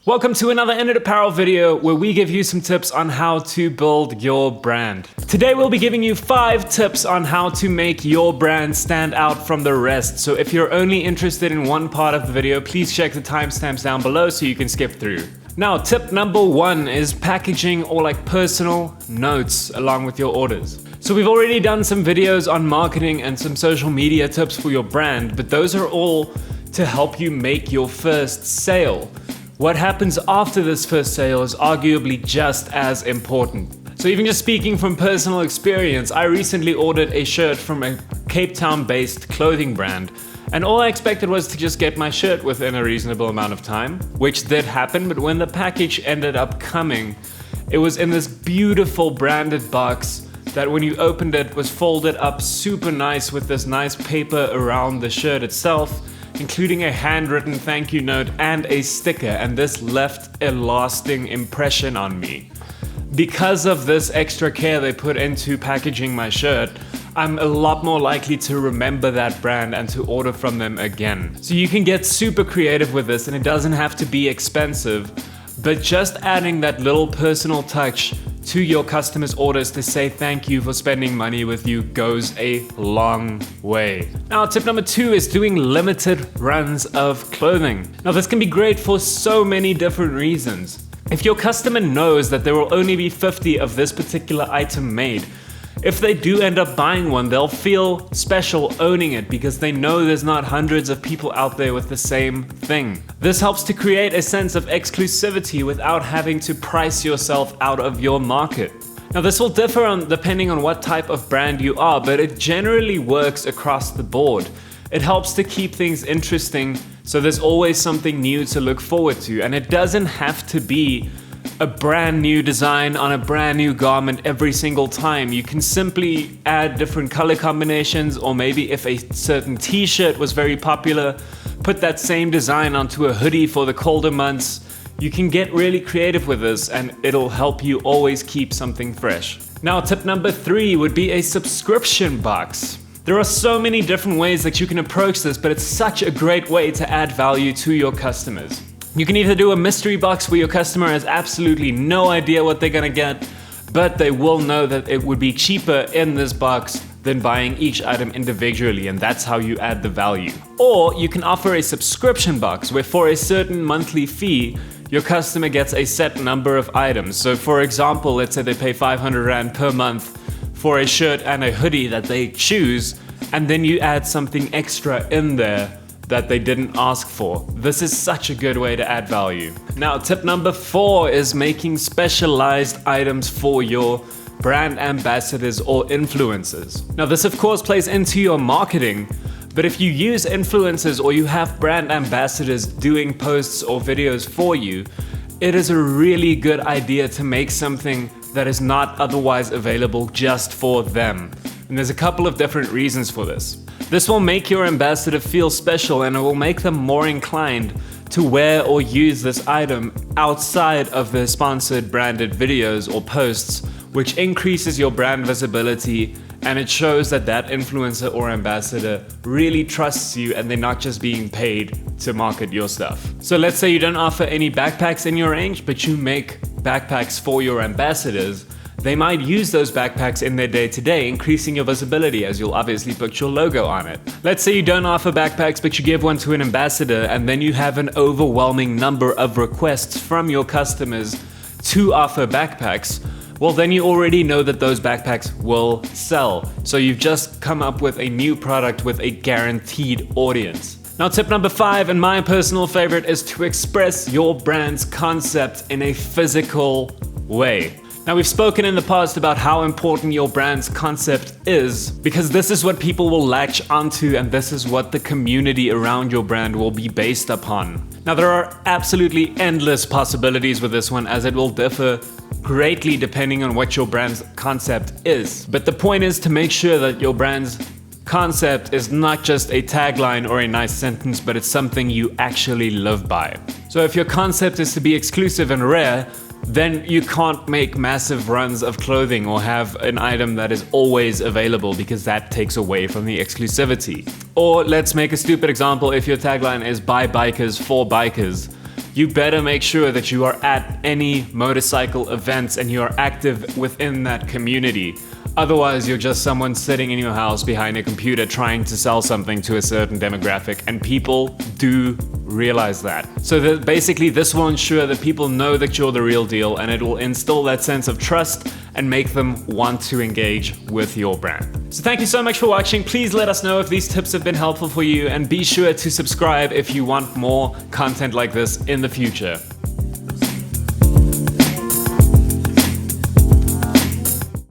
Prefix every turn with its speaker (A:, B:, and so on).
A: Welcome to another In.It Apparel video where we give you some tips on how to build your brand. Today we'll be giving you 5 tips on how to make your brand stand out from the rest. So if you're only interested in one part of the video, please check the timestamps down below so you can skip through. Now, tip number 1 is packaging or personal notes along with your orders. So we've already done some videos on marketing and some social media tips for your brand, but those are all to help you make your first sale. What happens after this first sale is arguably just as important. So even just speaking from personal experience, I recently ordered a shirt from a Cape Town-based clothing brand, and all I expected was to just get my shirt within a reasonable amount of time, which did happen, but when the package ended up coming, it was in this beautiful branded box that when you opened it was folded up super nice with this nice paper around the shirt itself, including a handwritten thank you note and a sticker, and this left a lasting impression on me. Because of this extra care they put into packaging my shirt, I'm a lot more likely to remember that brand and to order from them again. So you can get super creative with this, and it doesn't have to be expensive, but just adding that little personal touch to your customers' orders to say thank you for spending money with you goes a long way. Now, tip number 2 is doing limited runs of clothing. Now, this can be great for so many different reasons. If your customer knows that there will only be 50 of this particular item made, if they do end up buying one, they'll feel special owning it because they know there's not hundreds of people out there with the same thing. This helps to create a sense of exclusivity without having to price yourself out of your market. Now, this will differ depending on what type of brand you are, but it generally works across the board. It helps to keep things interesting, so there's always something new to look forward to, and it doesn't have to be a brand new design on a brand new garment every single time. You can simply add different color combinations, or maybe if a certain t-shirt was very popular, put that same design onto a hoodie for the colder months. You can get really creative with this, and it'll help you always keep something fresh. Now, tip number 3 would be a subscription box. There are so many different ways that you can approach this, but it's such a great way to add value to your customers. You can either do a mystery box where your customer has absolutely no idea what they're gonna get, but they will know that it would be cheaper in this box than buying each item individually, and that's how you add the value. Or you can offer a subscription box where for a certain monthly fee, your customer gets a set number of items. So for example, let's say they pay 500 Rand per month for a shirt and a hoodie that they choose, and then you add something extra in there that they didn't ask for. This is such a good way to add value. Now, tip number 4 is making specialized items for your brand ambassadors or influencers. Now, this of course plays into your marketing, but if you use influencers or you have brand ambassadors doing posts or videos for you, it is a really good idea to make something that is not otherwise available just for them. And there's a couple of different reasons for this. This will make your ambassador feel special, and it will make them more inclined to wear or use this item outside of their sponsored branded videos or posts, which increases your brand visibility, and it shows that that influencer or ambassador really trusts you and they're not just being paid to market your stuff. So let's say you don't offer any backpacks in your range, but you make backpacks for your ambassadors. They might use those backpacks in their day-to-day, increasing your visibility as you'll obviously put your logo on it. Let's say you don't offer backpacks, but you give one to an ambassador, and then you have an overwhelming number of requests from your customers to offer backpacks. Well, then you already know that those backpacks will sell. So you've just come up with a new product with a guaranteed audience. Now, tip number 5, and my personal favorite, is to express your brand's concept in a physical way. Now, we've spoken in the past about how important your brand's concept is, because this is what people will latch onto, and this is what the community around your brand will be based upon. Now, there are absolutely endless possibilities with this one, as it will differ greatly depending on what your brand's concept is. But the point is to make sure that your brand's concept is not just a tagline or a nice sentence, but it's something you actually live by. So if your concept is to be exclusive and rare, then you can't make massive runs of clothing or have an item that is always available, because that takes away from the exclusivity. Or let's make a stupid example. If your tagline is by bikers for bikers, you better make sure that you are at any motorcycle events and you are active within that community. Otherwise, you're just someone sitting in your house behind a computer trying to sell something to a certain demographic, and people do realize that. So that basically this will ensure that people know that you're the real deal, and it will instill that sense of trust and make them want to engage with your brand. So thank you so much for watching. Please let us know if these tips have been helpful for you, and be sure to subscribe if you want more content like this in the future.